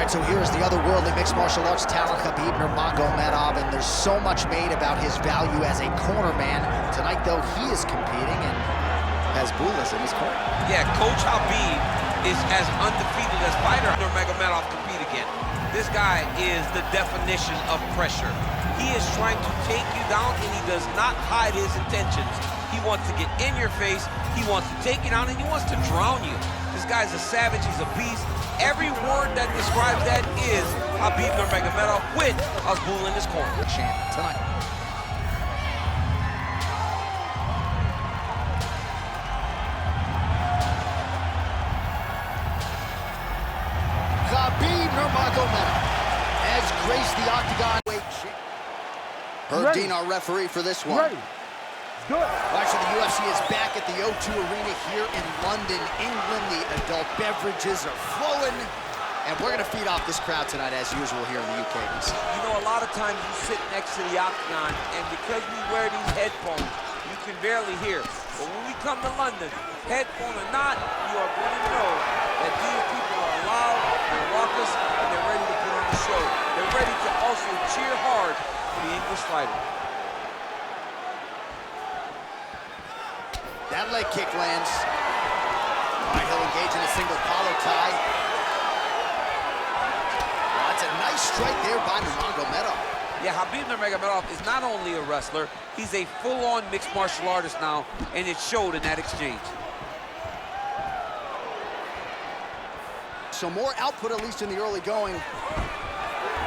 right, so here's the otherworldly mixed martial arts talent, Khabib Nurmagomedov, and there's so much made about his value as a corner man. Tonight, though, he is competing and has Bulas in his corner. Yeah, Coach Habib is as undefeated as fighter Nurmagomedov compete again. This guy is the definition of pressure. He is trying to take you down, and he does not hide his intentions. He wants to get in your face, he wants to take you down, and he wants to drown you. This guy's a savage, he's a beast. Every word that describes that is Khabib Nurmagomedov with Azbul in his corner. Champ tonight. Khabib Nurmagomedov has graced the octagon. Dean, our referee for this one. Ready. Good. All right, so the UFC is back at the O2 Arena here in London, England. The adult beverages are flowing, and we're going to feed off this crowd tonight, as usual, here in the UK. You know, a lot of times you sit next to the octagon, and because we wear these headphones, you can barely hear. But when we come to London, headphone or not, you are going to know that these people are loud, they're raucous, and they're ready to put on the show. They're ready to also cheer hard for the English fighter. That leg kick lands. All right, he'll engage in a single collar tie. Well, that's a nice strike there by Nurmagomedov. Yeah, Khabib Nurmagomedov is not only a wrestler, he's a full-on mixed martial artist now, and it showed in that exchange. So more output, at least in the early going.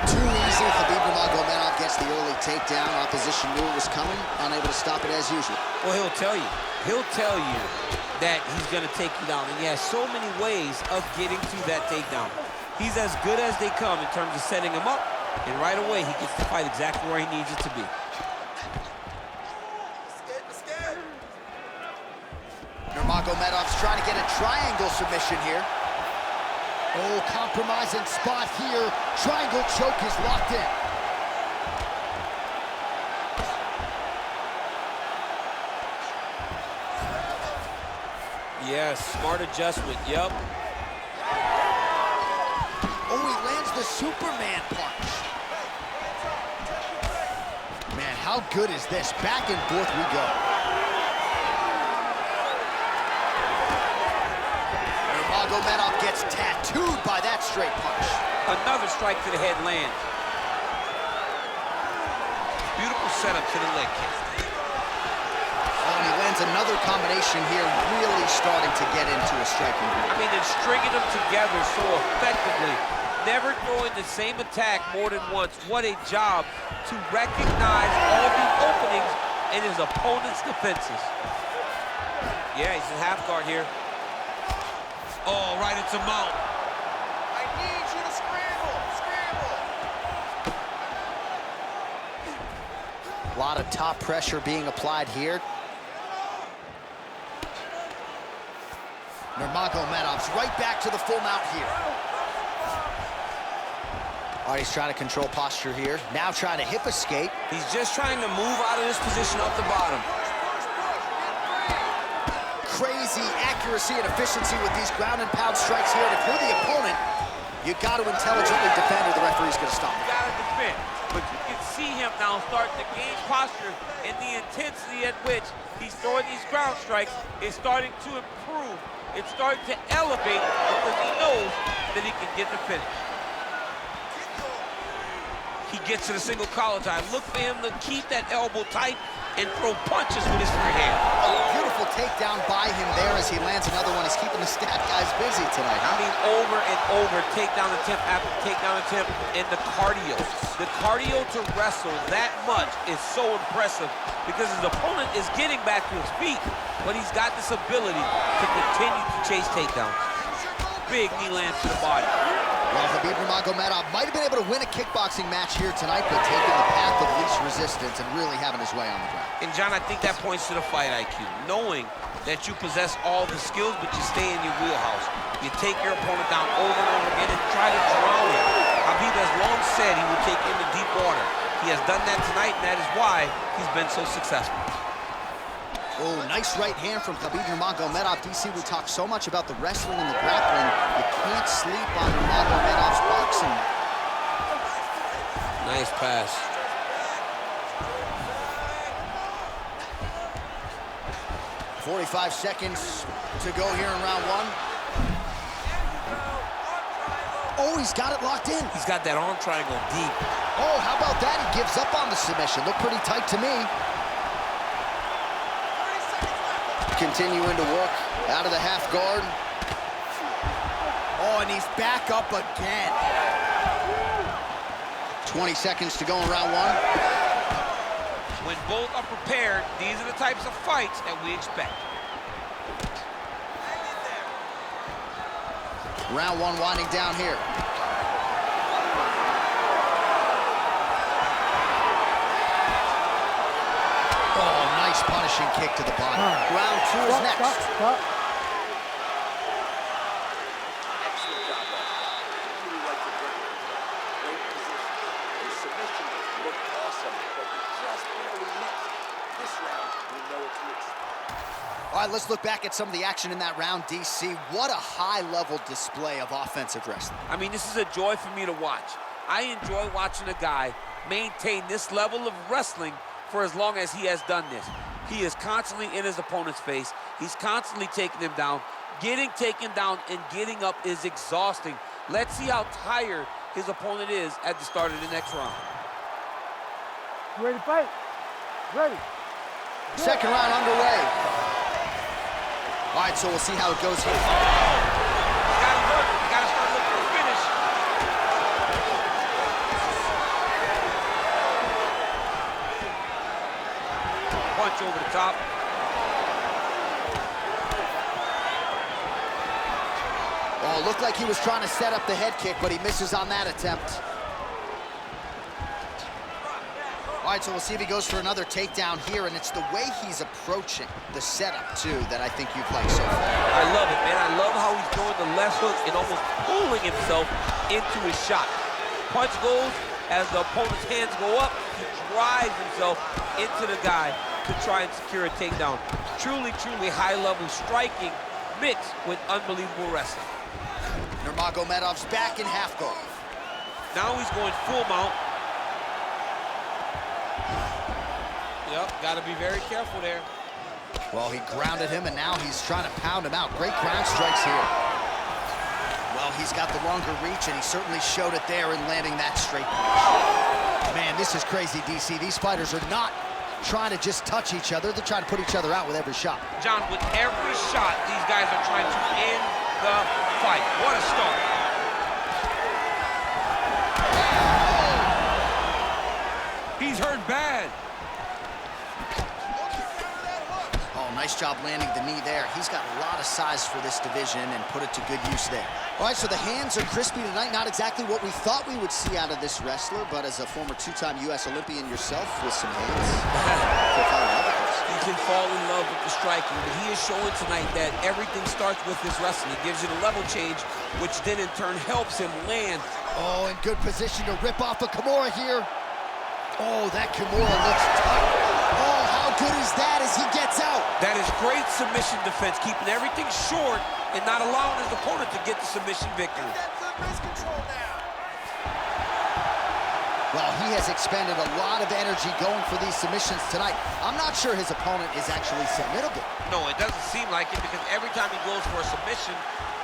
Too easy. Khabib Nurmagomedov gets the early takedown. Opposition knew it was coming, unable to stop it as usual. Well, he'll tell you that he's going to take you down, and he has so many ways of getting to that takedown. He's as good as they come in terms of setting him up, and right away he gets to fight exactly where he needs it to be. Nurmagomedov's trying to get a triangle submission here. Oh, compromising spot here. Triangle choke is locked in. Yes, smart adjustment, yep. Oh, he lands the Superman punch. Man, how good is this? Back and forth we go. Nurmagomedov gets tattooed by that straight punch. Another strike to the head lands. Beautiful setup to the leg kick. And he lands another combination here, really starting to get into a striking groove. I mean, they're stringing them together so effectively, never throwing the same attack more than once. What a job to recognize all the openings in his opponent's defenses. Yeah, he's in half guard here. Oh, right into mount. I need you to scramble, scramble. A lot of top pressure being applied here. Nurmagomedov's right back to the full mount here. All right, he's trying to control posture here. Now trying to hip escape. He's just trying to move out of this position off the bottom. Crazy accuracy and efficiency with these ground and pound strikes here. And if you're the opponent, you got to intelligently defend or the referee's going to stop. You got to defend, but you can see him now starting to gain posture, and the intensity at which he's throwing these ground strikes is starting to improve. It's starting to elevate because he knows that he can get the finish. He gets to the single collar tie. Look for him to keep that elbow tight and throw punches with his free hand. A beautiful takedown by him there as he lands another one. He's keeping the stat guys busy tonight. I mean, over and over, takedown attempt after takedown attempt, and the cardio. The cardio to wrestle that much is so impressive because his opponent is getting back to his feet, but he's got this ability to continue to chase takedowns. Big knee lands to the body. Well, Khabib Nurmagomedov might have been able to win a kickboxing match here tonight, but taking the path of least resistance and really having his way on the ground. And John, I think that points to the fight IQ. Knowing that you possess all the skills, but you stay in your wheelhouse. You take your opponent down over and over again and try to drown him. Khabib has long said he will take him to deep water. He has done that tonight, and that is why he's been so successful. Oh, nice right hand from Khabib Nurmagomedov. DC, we talk so much about the wrestling and the grappling. You can't sleep on Nurmagomedov's box boxing. Nice pass. .45 seconds to go here in round one. Oh, he's got it locked in. He's got that arm triangle deep. Oh, how about that? He gives up on the submission. Looked pretty tight to me. Continuing to work out of the half guard. Oh, and he's back up again. 20 seconds to go in round one. When both are prepared, these are the types of fights that we expect. Round one winding down here. Oh, nice punishing kick to the body. Round two is next. Stop. Excellent job, boss. Really like the break. Great position. The submission looked awesome, but we just barely missed. This round, we know it's his. All right, let's look back at some of the action in that round, DC. What a high-level display of offensive wrestling. I mean, this is a joy for me to watch. I enjoy watching a guy maintain this level of wrestling for as long as he has done this. He is constantly in his opponent's face. He's constantly taking him down. Getting taken down and getting up is exhausting. Let's see how tired his opponent is at the start of the next round. You ready to fight? Ready. Second round underway. All right, so we'll see how it goes here. You gotta work. You gotta start looking for a finish. Punch over the top. Oh, looked like he was trying to set up the head kick, but he misses on that attempt. All right, so we'll see if he goes for another takedown here, and it's the way he's approaching the setup, too, that I think you've liked so far. I love it, man. I love how he's throwing the left hook and almost pulling himself into his shot. Punch goes, as the opponent's hands go up, he drives himself into the guy to try and secure a takedown. Truly, truly high-level striking mixed with unbelievable wrestling. Nurmagomedov's back in half guard. Now he's going full mount. Yep, got to be very careful there. Well, he grounded him, and now he's trying to pound him out. Great ground strikes here. Well, he's got the longer reach, and he certainly showed it there in landing that straight punch. Man, this is crazy, DC. These fighters are not trying to just touch each other. They're trying to put each other out with every shot. John, with every shot, these guys are trying to end the fight. What a start. He's hurt bad. Oh, nice job landing the knee there. He's got a lot of size for this division and put it to good use there. All right, so the hands are crispy tonight. Not exactly what we thought we would see out of this wrestler, but as a former two-time U.S. Olympian yourself with some hands, You can fall in love with the striking, but he is showing tonight that everything starts with his wrestling. He gives you the level change, which then in turn helps him land. Oh, in good position to rip off a Kimura here. Oh, that Kimura looks tight. Oh, how good is that as he gets out? That is great submission defense, keeping everything short and not allowing his opponent to get the submission victory. Well, he has expended a lot of energy going for these submissions tonight. I'm not sure his opponent is actually submittable. No, it doesn't seem like it, because every time he goes for a submission,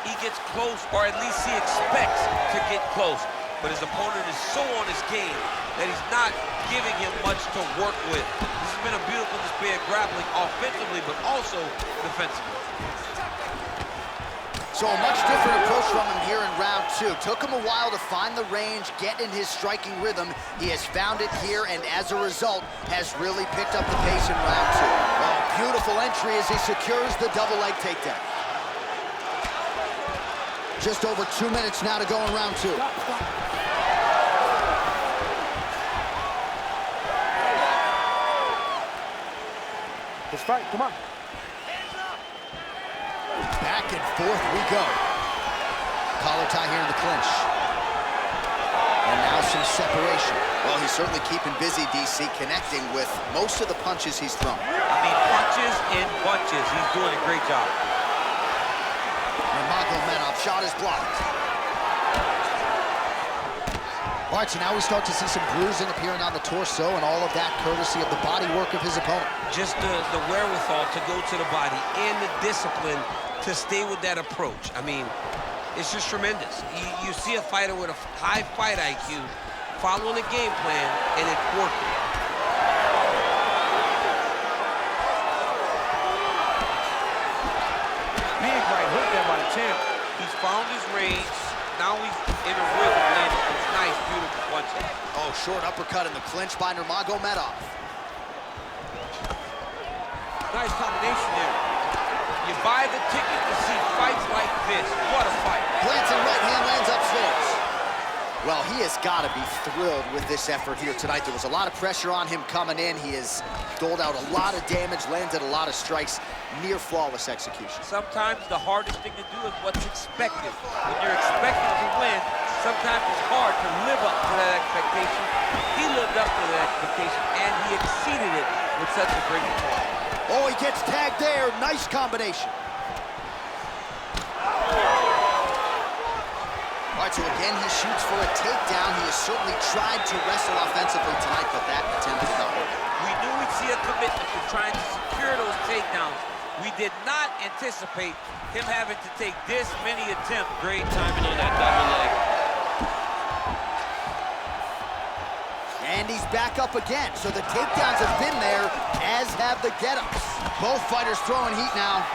he gets close, or at least he expects to get close. But his opponent is so on his game that he's not giving him much to work with. This has been a beautiful display of grappling offensively, but also defensively. So a much different approach from him here in round two. Took him a while to find the range, get in his striking rhythm. He has found it here, and as a result, has really picked up the pace in round two. Oh, beautiful entry as he secures the double leg takedown. Just over 2 minutes now to go in round two. Let's fight, come on. Back and forth we go. Collar tie here in the clinch. And now some separation. Well, he's certainly keeping busy, DC, connecting with most of the punches he's thrown. I mean, punches in bunches. He's doing a great job. Nurmagomedov shot is blocked. All right, so now we start to see some bruising appearing on the torso, and all of that courtesy of the body work of his opponent. Just the wherewithal to go to the body and the discipline to stay with that approach. I mean, it's just tremendous. You see a fighter with a high fight IQ following a game plan, and it's working. Big right hook there by the champ. He's found his range. Now he's in a rhythm, landing those nice, beautiful punches. Oh, short uppercut in the clinch by Nurmagomedov. Nice combination there. You buy the ticket to see fights like this. What a fight. Glancing right hand lands upstairs. Well, he has got to be thrilled with this effort here tonight. There was a lot of pressure on him coming in. He has doled out a lot of damage, landed a lot of strikes, near flawless execution. Sometimes the hardest thing to do is what's expected. When you're expected to win, sometimes it's hard to live up to that expectation. He lived up to that expectation, and he exceeded it with such a great performance. Oh, he gets tagged there. Nice combination. All right, so again, he shoots for a takedown. He has certainly tried to wrestle offensively tonight, but that attempt did not work. We knew we'd see a commitment to trying to secure those takedowns. We did not anticipate him having to take this many attempts. Great timing on that double leg. And he's back up again. So the takedowns have been there, as have the get-ups. Both fighters throwing heat now.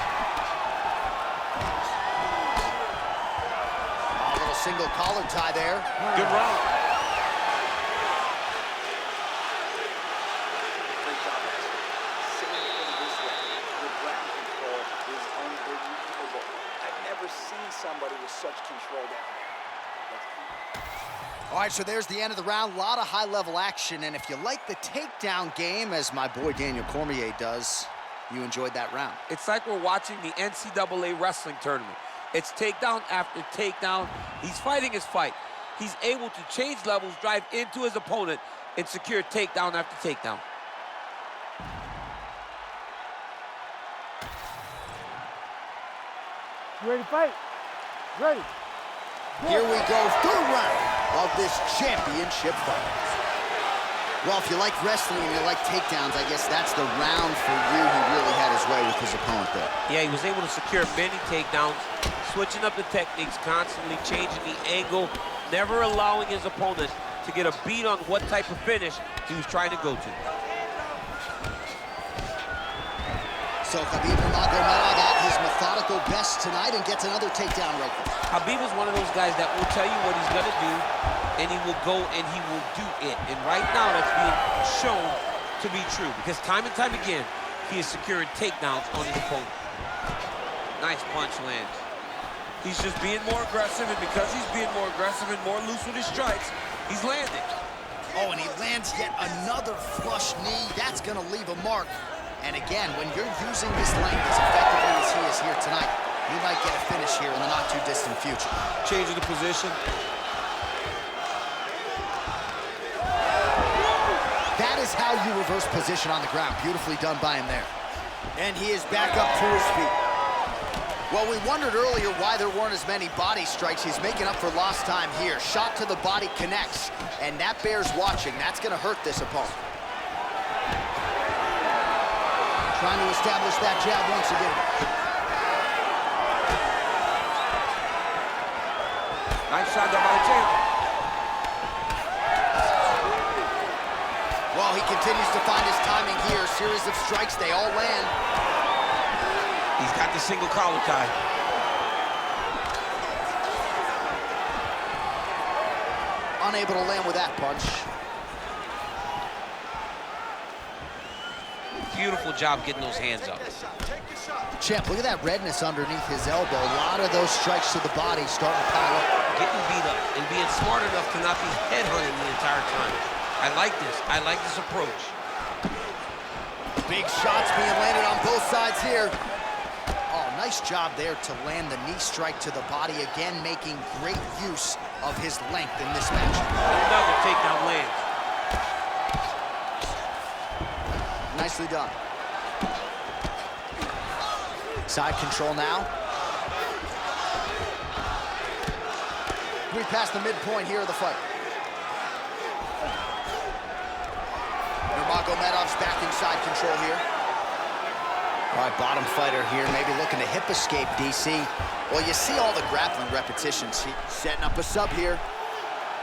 A little single collar tie there. Good round. Great job, guys. Sitting in this way, your ground control is unbelievable. I've never seen somebody with such control down there. All right, so there's the end of the round. A lot of high-level action, and if you like the takedown game, as my boy Daniel Cormier does, you enjoyed that round. It's like we're watching the NCAA wrestling tournament. It's takedown after takedown. He's fighting his fight. He's able to change levels, drive into his opponent, and secure takedown after takedown. You ready to fight? Ready. Here we go, third round of this championship fight. Well, if you like wrestling and you like takedowns, I guess that's the round for you. He really had his way with his opponent there. Yeah, he was able to secure many takedowns, switching up the techniques, constantly changing the angle, never allowing his opponent to get a beat on what type of finish he was trying to go to. So Khabib Nurmagomedov at his methodical best tonight and gets another takedown record. Khabib is one of those guys that will tell you what he's gonna do, and he will go and he will do it. And right now that's being shown to be true, because time and time again, he is securing takedowns on his opponent. Nice punch lands. He's just being more aggressive, and because he's being more aggressive and more loose with his strikes, he's landing. Oh, and he lands yet another flush knee. That's gonna leave a mark. And again, when you're using this length as effectively as he is here tonight, you might get a finish here in the not-too-distant future. Changing the position. That is how you reverse position on the ground. Beautifully done by him there. And he is back up to his feet. Well, we wondered earlier why there weren't as many body strikes. He's making up for lost time here. Shot to the body connects, and that bears watching. That's going to hurt this opponent. Trying to establish that jab once again. Nice shot by the champ. Well, he continues to find his timing here. Series of strikes, they all land. He's got the single collar tie. Unable to land with that punch. Beautiful job getting those hands up. Champ, look at that redness underneath his elbow. A lot of those strikes to the body starting to pile up. Getting beat up and being smart enough to not be headhunting the entire time. I like this. I like this approach. Big shots being landed on both sides here. Oh, nice job there to land the knee strike to the body. Again, making great use of his length in this match. Another takedown lands. Nicely done. Side control now. We passed the midpoint here of the fight. Nurmagomedov's back inside control here. All right, bottom fighter here, maybe looking to hip escape, DC. Well, you see all the grappling repetitions. He's setting up a sub here.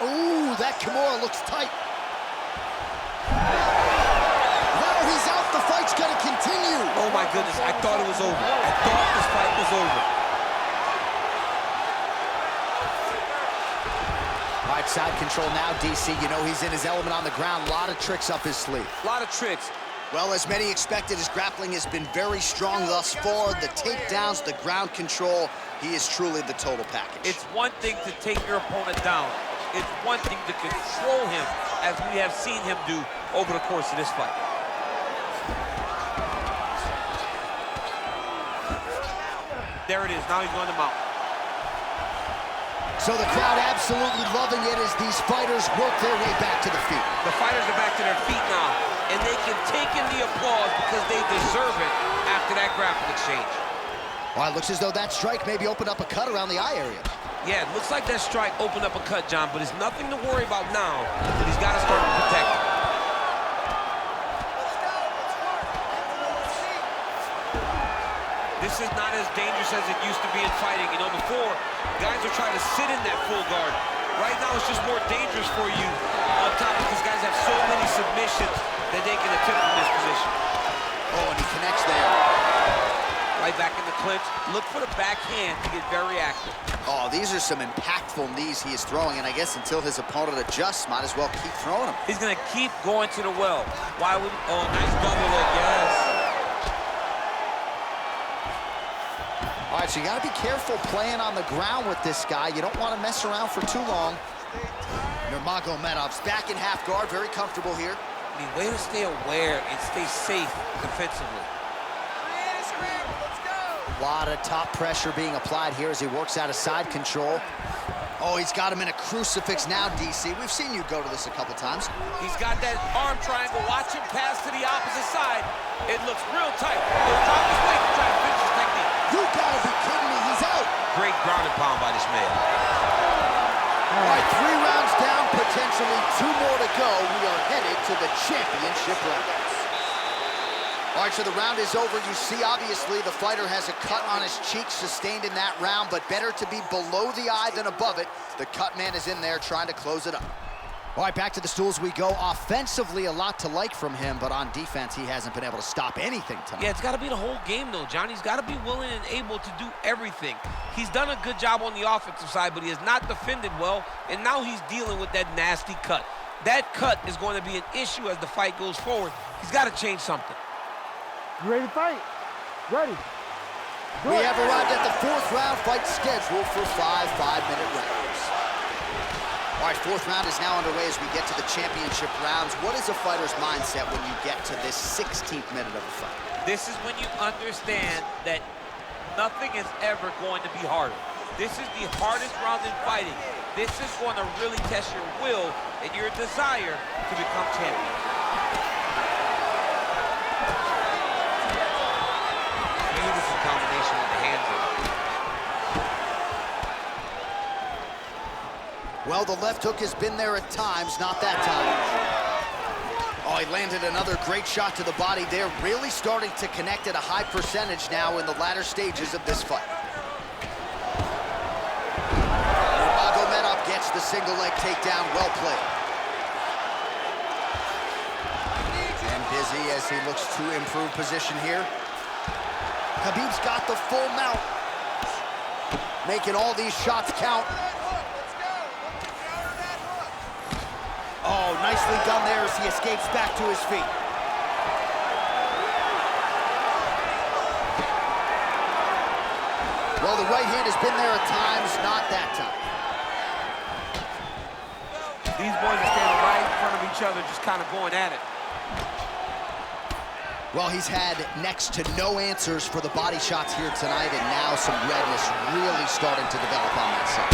Ooh, that Kimura looks tight. Well, he's out. The fight's gonna continue. Oh my goodness, I thought it was over. I thought this fight was over. All right, side control now, DC. You know he's in his element on the ground. A lot of tricks up his sleeve. A lot of tricks. Well, as many expected, his grappling has been very strong thus far. The takedowns, the ground control, he is truly the total package. It's one thing to take your opponent down. It's one thing to control him, as we have seen him do over the course of this fight. There it is, now he's going to mount. So the crowd absolutely loving it as these fighters work their way back to the feet. The fighters are back to their feet now, and they can take in the applause because they deserve it after that grappling exchange. Well, it looks as though that strike maybe opened up a cut around the eye area. Yeah, it looks like that strike opened up a cut, John, but it's nothing to worry about now, but he's got to start to protect it. This is not as dangerous as it used to be in fighting. You know, before, guys are trying to sit in that full guard. Right now, it's just more dangerous for you on top because guys have so many submissions that they can attempt from this position. Oh, and he connects there. Right back in the clinch. Look for the backhand to get very active. Oh, these are some impactful knees he is throwing, and I guess until his opponent adjusts, might as well keep throwing them. He's gonna keep going to the well. Why would, oh, nice double hook, yes. All right, so you gotta be careful playing on the ground with this guy. You don't wanna mess around for too long. Nurmagomedov's back in half guard, very comfortable here. I mean, way to stay aware and stay safe defensively. A lot of top pressure being applied here as he works out of side control. Oh, he's got him in a crucifix now, DC. We've seen you go to this a couple times. He's got that arm triangle. Watch him pass to the opposite side. It looks real tight. He'll drop his weight to try to finish his technique. You gotta be kidding me, he's out. Great ground and pound by this man. All right, 3 rounds down, potentially 2 more to go. We are headed to the championship rounds. All right, so the round is over. You see, obviously, the fighter has a cut on his cheek sustained in that round, but better to be below the eye than above it. The cut man is in there trying to close it up. All right, back to the stools we go. Offensively, a lot to like from him, but on defense, he hasn't been able to stop anything tonight. Yeah, it's got to be the whole game, though, John. He's got to be willing and able to do everything. He's done a good job on the offensive side, but he has not defended well, and now he's dealing with that nasty cut. That cut is going to be an issue as the fight goes forward. He's got to change something. You ready to fight? Ready. We have arrived at the 4th round, fight scheduled for 5 5-minute rounds. All right, 4th round is now underway as we get to the championship rounds. What is a fighter's mindset when you get to this 16th minute of a fight? This is when you understand that nothing is ever going to be harder. This is the hardest round in fighting. This is going to really test your will and your desire to become champion. Beautiful combination with the hands. Well, the left hook has been there at times, not that time. Oh, he landed another great shot to the body there, really starting to connect at a high percentage now in the latter stages of this fight. Nurmagomedov gets the single leg takedown, well played. And busy as he looks to improve position here. Khabib's got the full mount, making all these shots count. Oh, nicely done there as he escapes back to his feet. Well, the right hand has been there at times, not that time. These boys are standing right in front of each other, just kind of going at it. Well, he's had next to no answers for the body shots here tonight, and now some redness really starting to develop on that side.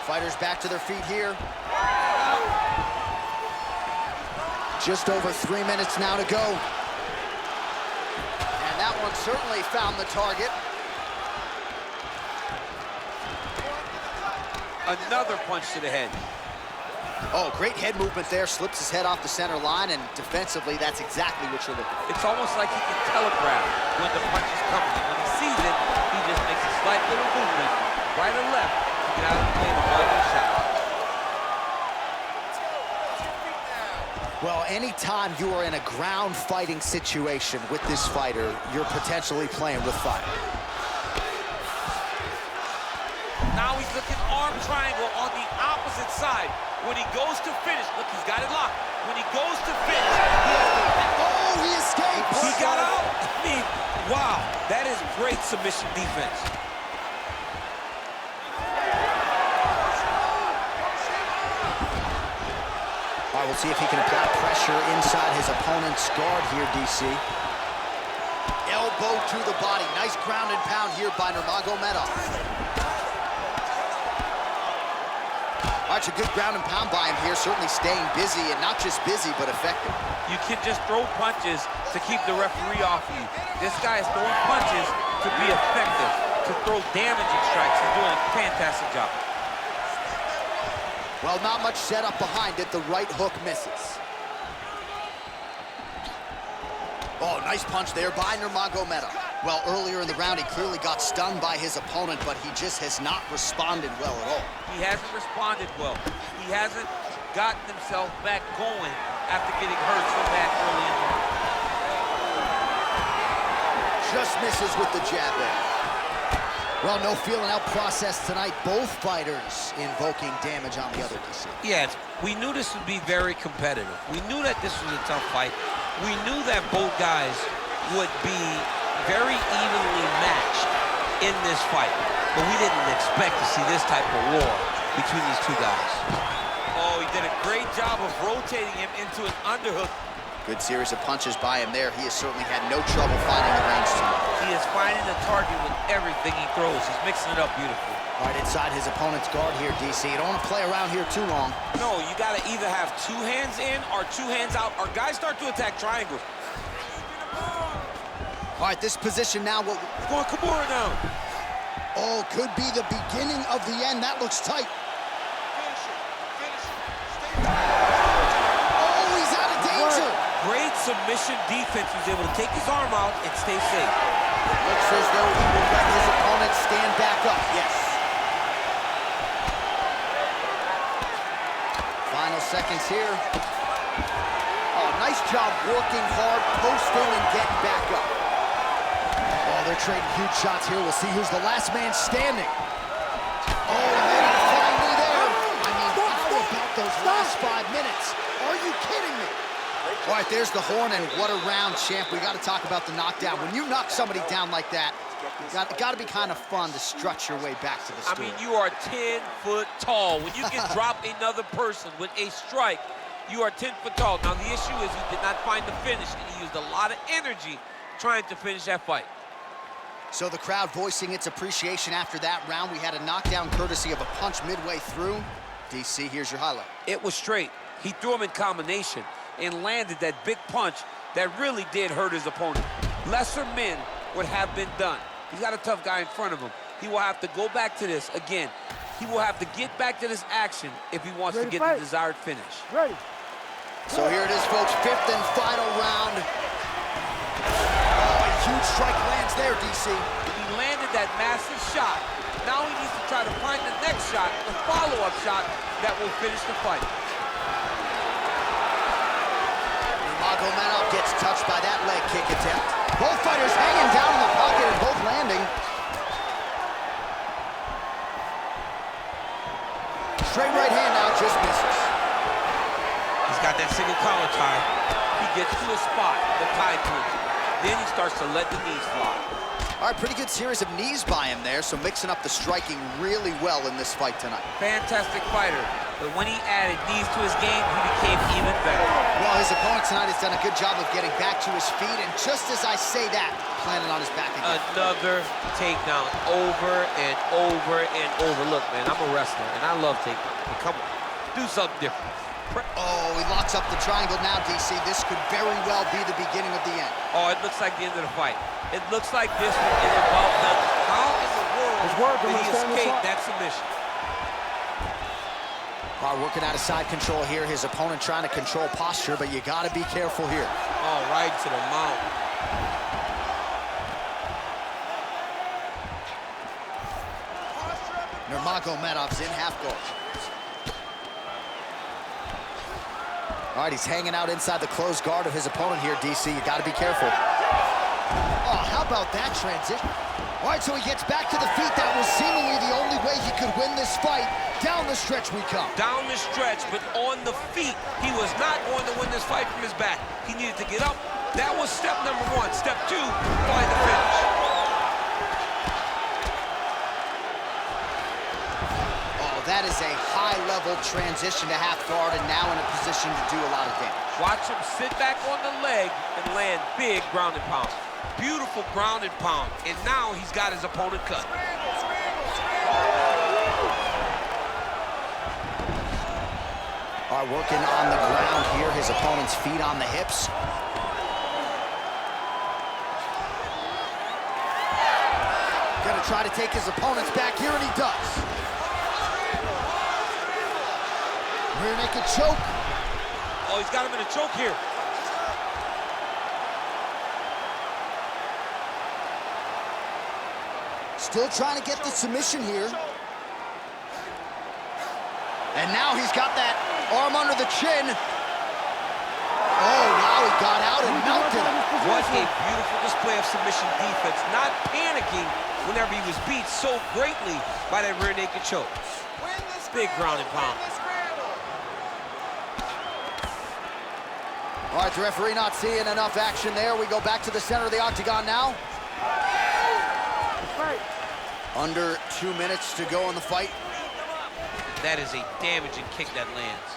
Fighters back to their feet here. Just over 3 minutes now to go. And that one certainly found the target. Another punch to the head. Oh, great head movement there. Slips his head off the center line, and defensively, that's exactly what you're looking for. It's almost like he can telegraph when the punch is coming. And when he sees it, he just makes a slight little movement, right or left, to get out of the way of another shot. Well, anytime you are in a ground fighting situation with this fighter, you're potentially playing with fire. Now he's looking arm triangle on the opposite side. When he goes to finish, look, he's got it locked. When he goes to finish, he has to... Oh, he escaped! He got out. I mean, wow, that is great submission defense. All right, we'll see if he can apply pressure inside his opponent's guard here, DC. Elbow to the body. Nice ground and pound here by Nurmagomedov. All right, a good ground and pound by him here, certainly staying busy, and not just busy, but effective. You can just throw punches to keep the referee off you. This guy is throwing punches to be effective, to throw damaging strikes. He's doing a fantastic job. Well, not much setup behind it. The right hook misses. Oh, nice punch there by Nurmagomedov. Well, earlier in the round, he clearly got stunned by his opponent, but he just has not responded well at all. He hasn't responded well. He hasn't gotten himself back going after getting hurt so bad early in the round. Just misses with the jab there. Well, no feeling out process tonight. Both fighters invoking damage on the other DC. Yes, we knew this would be very competitive. We knew that this was a tough fight. We knew that both guys would be very evenly matched in this fight. But we didn't expect to see this type of war between these two guys. Oh, he did a great job of rotating him into an underhook. Good series of punches by him there. He has certainly had no trouble finding the range tonight. He is finding the target with everything he throws. He's mixing it up beautifully. All right, inside his opponent's guard here, DC. You don't want to play around here too long. No, you got to either have two hands in or two hands out, or guys start to attack triangles. All right, this position now. Going Kimura now. Oh, could be the beginning of the end. That looks tight. Oh, he's out of danger. Great submission defense. He was able to take his arm out and stay safe. Looks as though he will let his opponent stand back up. Yes. Final seconds here. Oh, nice job working hard, posting, and getting back up. Oh, they're trading huge shots here. We'll see who's the last man standing. Oh, and then a flying knee there. I mean, how about those last 5 minutes? Are you kidding me? All right, there's the horn, and what a round, champ. We got to talk about the knockdown. When you knock somebody down like that, it got to be kind of fun to strut your way back to the stool. I mean, you are 10 foot tall. When you can drop another person with a strike, you are 10 foot tall. Now, the issue is he did not find the finish, and he used a lot of energy trying to finish that fight. So the crowd voicing its appreciation after that round. We had a knockdown courtesy of a punch midway through. DC, here's your highlight. It was straight. He threw him in combination and landed that big punch that really did hurt his opponent. Lesser men would have been done. He's got a tough guy in front of him. He will have to go back to this again. He will have to get back to this action if he wants to get the desired finish. Ready. So here it is, folks, 5th and final round. Oh, a huge strike lands there, DC. He landed that massive shot. Now he needs to try to find the next shot, the follow-up shot that will finish the fight. Nurmagomedov gets touched by that leg kick attempt. Both fighters hanging down in the pocket and both landing. Straight right hand now, just misses. He's got that single collar tie. He gets to a spot, the tie clinches. Then he starts to let the knees fly. All right, pretty good series of knees by him there, so mixing up the striking really well in this fight tonight. Fantastic fighter, but when he added knees to his game, he became even better. Well, his opponent tonight has done a good job of getting back to his feet, and just as I say that, planning on his back again. Another takedown over and over and over. Look, man, I'm a wrestler, and I love takedowns. But come on, do something different. Oh, he locks breaks up the triangle now, DC. This could very well be the beginning of the end. Oh, it looks like the end of the fight. It looks like this one is about nothing. How in the world did he escape that submission? Working out of side control here. His opponent trying to control posture, but you got to be careful here. Oh, right to the mount. Nurmagomedov's in half guard. All right, he's hanging out inside the closed guard of his opponent here, DC. You got to be careful. Oh, how about that transition? All right, so he gets back to the feet. That was seemingly the only way he could win this fight. Down the stretch we come. Down the stretch, but on the feet. He was not going to win this fight from his back. He needed to get up. That was step number one. Step two, find the finish. Oh, that is a high-level transition to half guard, and now in a position to do a lot of damage. Watch him sit back on the leg and land big ground and pound. Beautiful ground and pound, and now he's got his opponent cut. All right, working on the ground here, his opponent's feet on the hips. Gonna try to take his opponent's back here, and he does. Rear naked choke. Oh, he's got him in a choke here. Still trying to get the submission here. And now he's got that arm under the chin. Oh, now he got out and mounted him. What a beautiful display of submission defense. Not panicking whenever he was beat so greatly by that rear naked choke. Big ground and pound. All right, the referee not seeing enough action there. We go back to the center of the octagon now. Under 2 minutes to go in the fight. That is a damaging kick that lands.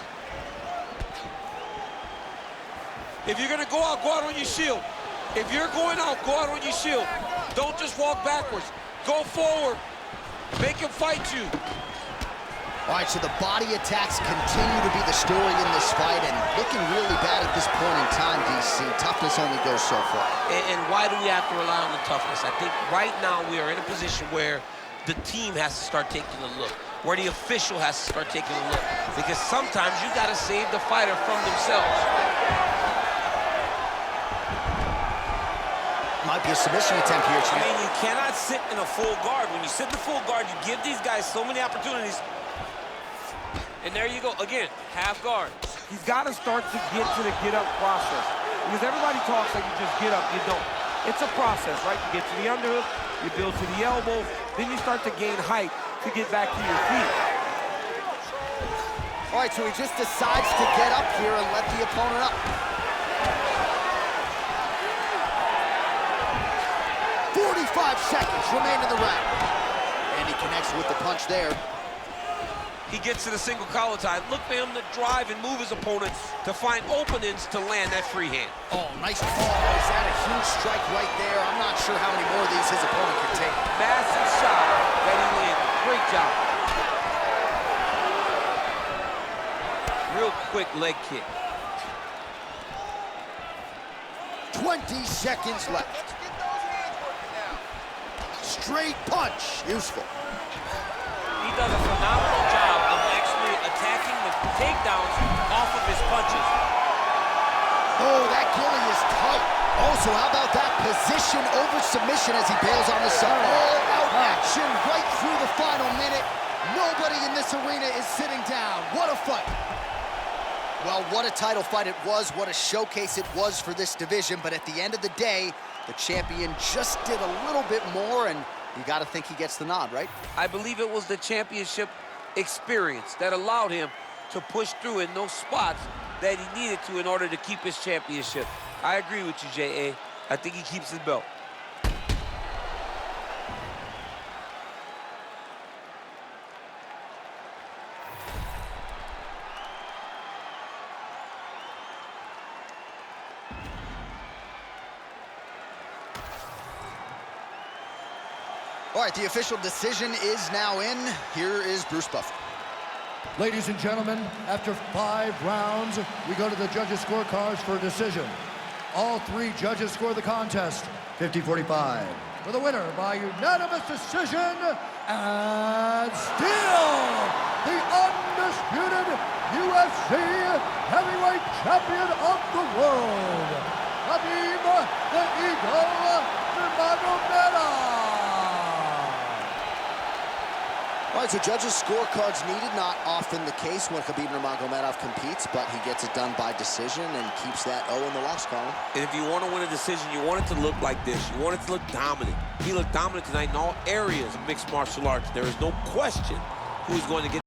If you're gonna go out on your shield. If you're going out, go out on your shield. Don't just walk backwards. Go forward. Make him fight you. All right, so the body attacks continue to be the story in this fight, and looking really bad at this point in time, DC. Toughness only goes so far. And why do we have to rely on the toughness? I think right now we are in a position where the team has to start taking a look, where the official has to start taking a look, because sometimes you got to save the fighter from themselves. Might be a submission attempt here, I mean, you cannot sit in a full guard. When you sit in the full guard, you give these guys so many opportunities. And there you go, again, half guard. He's got to start to get to the get-up process. Because everybody talks like you just get up, you don't. It's a process, right? You get to the underhook, you build to the elbow, then you start to gain height to get back to your feet. All right, so he just decides to get up here and let the opponent up. 45 seconds remain in the round. And he connects with the punch there. He gets to the single collar tie. Look for him to drive and move his opponent to find openings to land that free hand. Oh, nice ball. Is that a huge strike right there? I'm not sure how many more of these his opponent can take. Massive shot that he landed. Great job. Real quick leg kick. 20 seconds left. Straight punch. Useful. He does a phenomenal job of actually attacking the takedowns off of his punches. Oh, that gilly is tight. Also, how about that position over submission as he bails on the side? All-out action right through the final minute. Nobody in this arena is sitting down. What a fight. Well, what a title fight it was. What a showcase it was for this division. But at the end of the day, the champion just did a little bit more, and you got to think he gets the nod, right? I believe it was the championship experience that allowed him to push through in those spots that he needed to in order to keep his championship. I agree with you, J.A. I think he keeps his belt. All right, the official decision is now in. Here is Bruce Buffer. Ladies and gentlemen, after 5 rounds, we go to the judges' scorecards for a decision. All 3 judges score the contest 50-45. For the winner by unanimous decision, and still the undisputed UFC heavyweight champion of the world, Khabib the Eagle Nurmagomedov. All right, so judges' scorecards needed, not often the case when Khabib Nurmagomedov competes, but he gets it done by decision and keeps that O in the loss column. And if you want to win a decision, you want it to look like this. You want it to look dominant. He looked dominant tonight in all areas of mixed martial arts. There is no question who's going to get